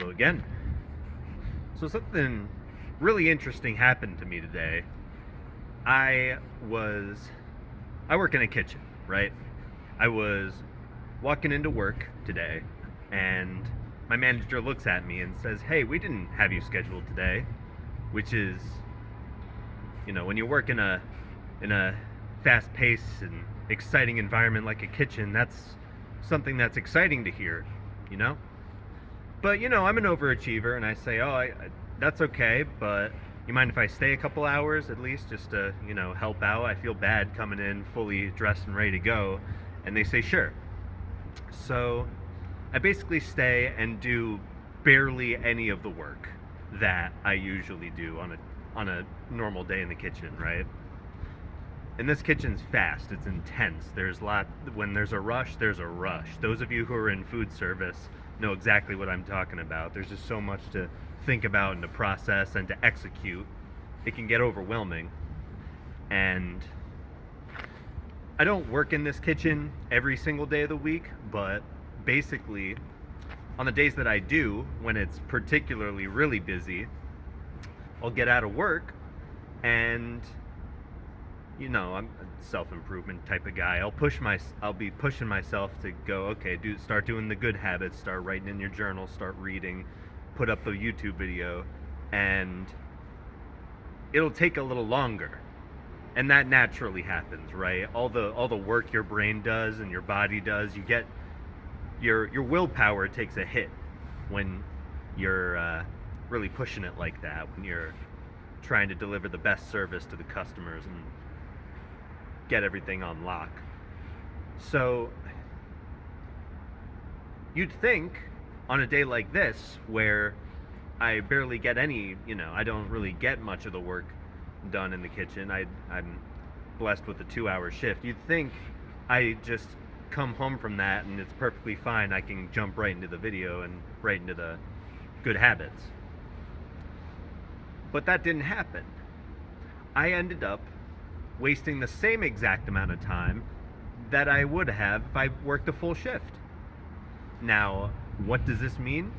Hello again. So something really interesting happened to me today. I was I work in a kitchen, right? I was walking into work today and my manager looks at me and says, "Hey, we didn't have you scheduled today," which is, when you work in a fast-paced and exciting environment like a kitchen, that's something that's exciting to hear, you know? But I'm an overachiever, and I say, "Oh, that's okay, but you mind if I stay a couple hours at least, just to help out? I feel bad coming in fully dressed and ready to go." And they say, "Sure." So I basically stay and do barely any of the work that I usually do on a normal day in the kitchen, right? And this kitchen's fast. It's intense. When there's a rush, there's a rush. Those of you who are in food service know exactly what I'm talking about. There's just so much to think about and to process and to execute. It can get overwhelming. And I don't work in this kitchen every single day of the week, but basically on the days that I do, when it's particularly really busy, I'll get out of work and I'm a self-improvement type of guy. I'll be pushing myself to go, okay, start doing the good habits, start writing in your journal, start reading, put up the YouTube video, and it'll take a little longer. And that naturally happens, right? All the work your brain does and your body does, you get your willpower takes a hit when you're really pushing it like that, when you're trying to deliver the best service to the customers and get everything on lock. So you'd think on a day like this, where I barely get I don't really get much of the work done in the kitchen. I'm blessed with a 2-hour shift. You'd think I just come home from that and it's perfectly fine. I can jump right into the video and right into the good habits. But that didn't happen. I ended up wasting the same exact amount of time that I would have if I worked a full shift. Now, what does this mean?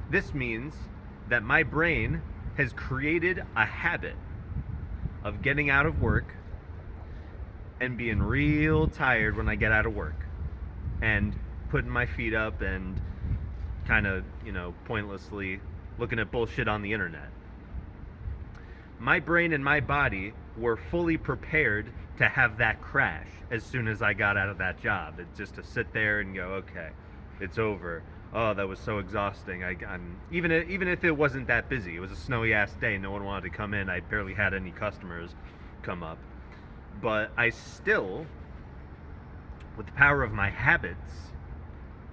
This means that my brain has created a habit of getting out of work and being real tired when I get out of work and putting my feet up and kind of, pointlessly looking at bullshit on the internet. My brain and my body were fully prepared to have that crash as soon as I got out of that job. It's just to sit there and go, okay, it's over. Oh, that was so exhausting. I'm even if it wasn't that busy. It was a snowy ass day. No one wanted to come in. I barely had any customers come up. But I still, with the power of my habits,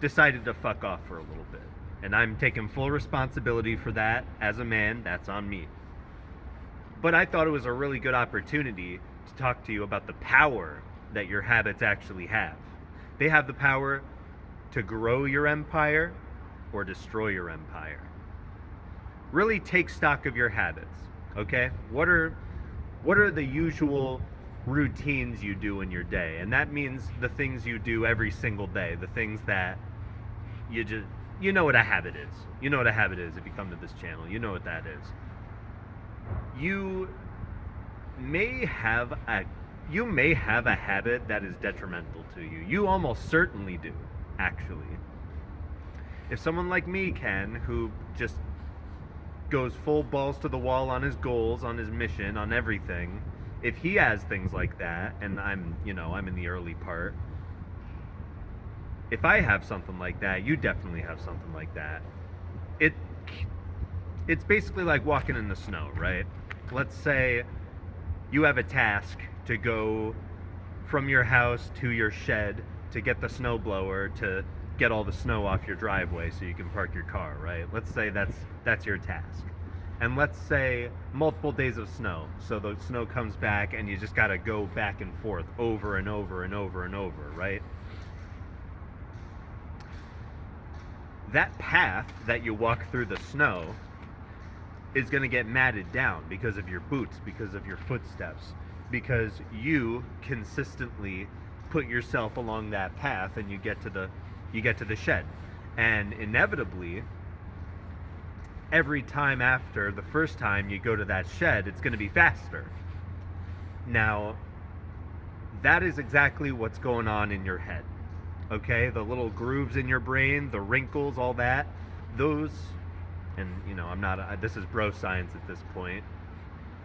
decided to fuck off for a little bit. And I'm taking full responsibility for that. As a man, that's on me. But I thought it was a really good opportunity to talk to you about the power that your habits actually have. They have the power to grow your empire or destroy your empire. Really take stock of your habits, okay? What are the usual routines you do in your day? And that means the things you do every single day, the things that you know what a habit is. You know what a habit is if you come to this channel. You know what that is. You may have a habit that is detrimental to you. You almost certainly do, actually. If someone like me who just goes full balls to the wall on his goals, on his mission, on everything, if he has things like that, and I'm in the early part, if I have something like that, you definitely have something like that. It's basically like walking in the snow, right? Let's say you have a task to go from your house to your shed to get the snowblower to get all the snow off your driveway so you can park your car, right? Let's say that's your task. And let's say multiple days of snow. So the snow comes back and you just got to go back and forth over and over and over and over, right? That path that you walk through the snow is going to get matted down because of your boots, because of your footsteps, because you consistently put yourself along that path and you get to the shed. And inevitably, every time after the first time you go to that shed, it's going to be faster. Now, that is exactly what's going on in your head. Okay? The little grooves in your brain, the wrinkles, all that, those, and this is bro science at this point.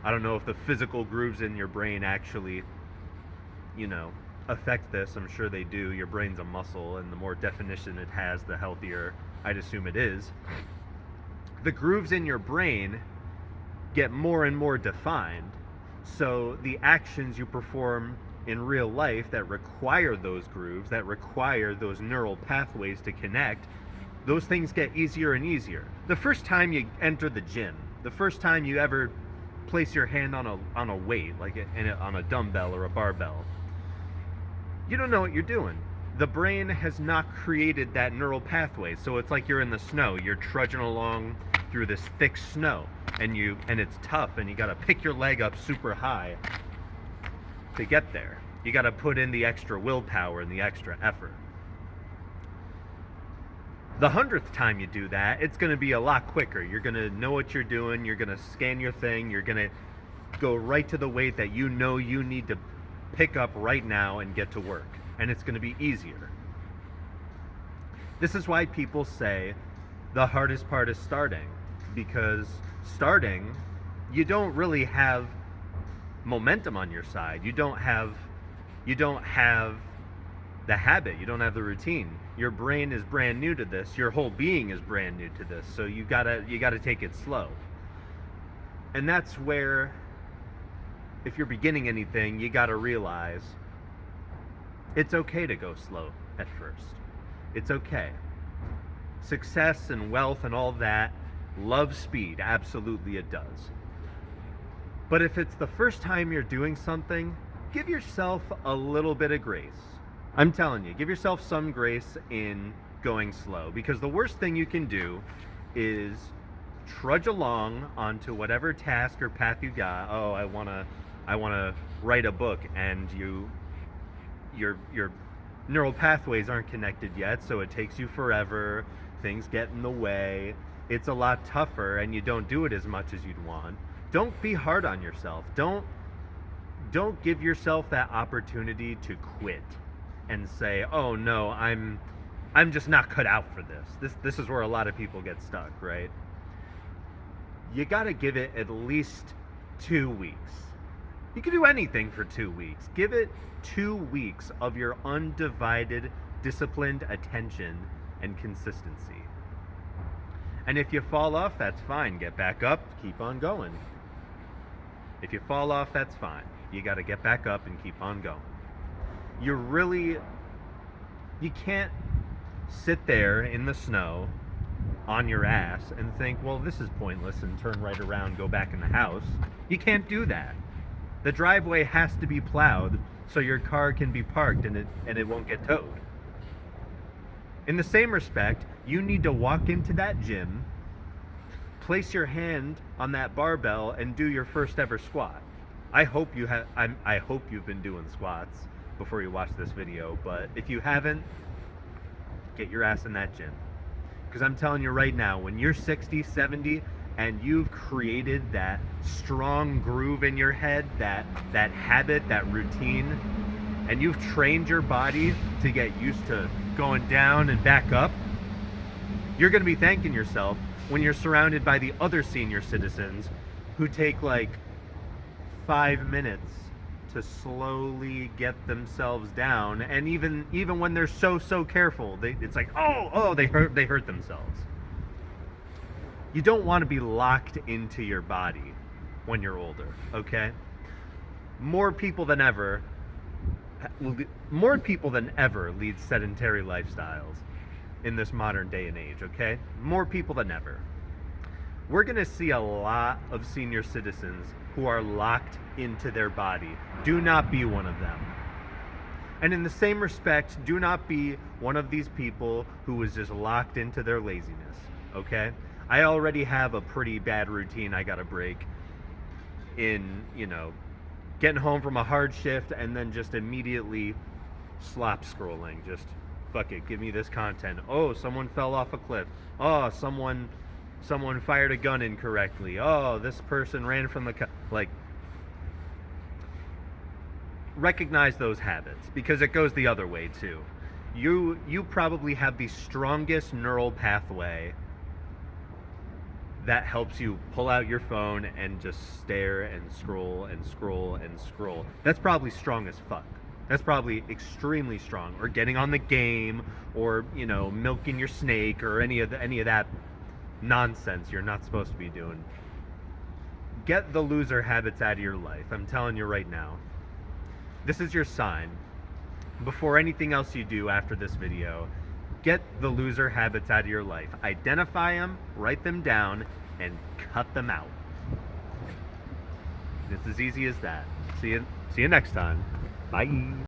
I don't know if the physical grooves in your brain actually, affect this. I'm sure they do. Your brain's a muscle, and the more definition it has, the healthier I'd assume it is. The grooves in your brain get more and more defined. So the actions you perform in real life that require those grooves, that require those neural pathways to connect, those things get easier and easier. The first time you enter the gym, the first time you ever place your hand on a weight, on a dumbbell or a barbell, you don't know what you're doing. The brain has not created that neural pathway. So it's like you're in the snow. You're trudging along through this thick snow, and it's tough, and you got to pick your leg up super high to get there. You got to put in the extra willpower and the extra effort. The 100th time you do that, it's going to be a lot quicker. You're going to know what you're doing. You're going to scan your thing. You're going to go right to the weight that you know you need to pick up right now and get to work. And it's going to be easier. This is why people say the hardest part is starting. Because starting, you don't really have momentum on your side. You don't have the habit. You don't have the routine. Your brain is brand new to this. Your whole being is brand new to this. So you gotta take it slow. And that's where, if you're beginning anything, you gotta realize it's okay to go slow at first. It's okay. Success and wealth and all that loves speed. Absolutely it does. But if it's the first time you're doing something, give yourself a little bit of grace. I'm telling you, give yourself some grace in going slow, because the worst thing you can do is trudge along onto whatever task or path you got. Oh, I wanna write a book, and your neural pathways aren't connected yet, so it takes you forever. Things get in the way. It's a lot tougher, and you don't do it as much as you'd want. Don't be hard on yourself. Don't give yourself that opportunity to quit and say, "Oh no, I'm just not cut out for this." This is where a lot of people get stuck, right? You got to give it at least 2 weeks. You can do anything for 2 weeks. Give it 2 weeks of your undivided, disciplined attention and consistency. And if you fall off, that's fine. Get back up, keep on going. If you fall off, that's fine. You got to get back up and keep on going. You can't sit there in the snow on your ass and think, well, this is pointless, and turn right around, go back in the house. You can't do that. The driveway has to be plowed so your car can be parked and it won't get towed. In the same respect, you need to walk into that gym, place your hand on that barbell, and do your first ever squat. I hope you've been doing squats before you watch this video, but if you haven't, get your ass in that gym. Because I'm telling you right now, when you're 60, 70, and you've created that strong groove in your head, that habit, that routine, and you've trained your body to get used to going down and back up, you're going to be thanking yourself when you're surrounded by the other senior citizens who take like 5 minutes to slowly get themselves down, and even when they're so careful, it's like they hurt themselves. You don't want to be locked into your body when you're older, okay? More people than ever lead sedentary lifestyles in this modern day and age, okay? More people than ever. We're going to see a lot of senior citizens who are locked into their body. Do not be one of them. And in the same respect, do not be one of these people who is just locked into their laziness, okay? I already have a pretty bad routine I got to break in, getting home from a hard shift and then just immediately slop scrolling. Just, fuck it, give me this content. Oh, someone fell off a cliff. Oh, someone Someone fired a gun incorrectly. Oh, this person ran from the like, recognize those habits, because it goes the other way too. You probably have the strongest neural pathway that helps you pull out your phone and just stare and scroll and scroll and scroll. That's probably strong as fuck. That's probably extremely strong. Or getting on the game, or milking your snake, or any of that nonsense you're not supposed to be doing. Get the loser habits out of your life. I'm telling you right now. This is your sign. Before anything else you do after this video, get the loser habits out of your life. Identify them, write them down, and cut them out. It's as easy as that. See you next time. Bye.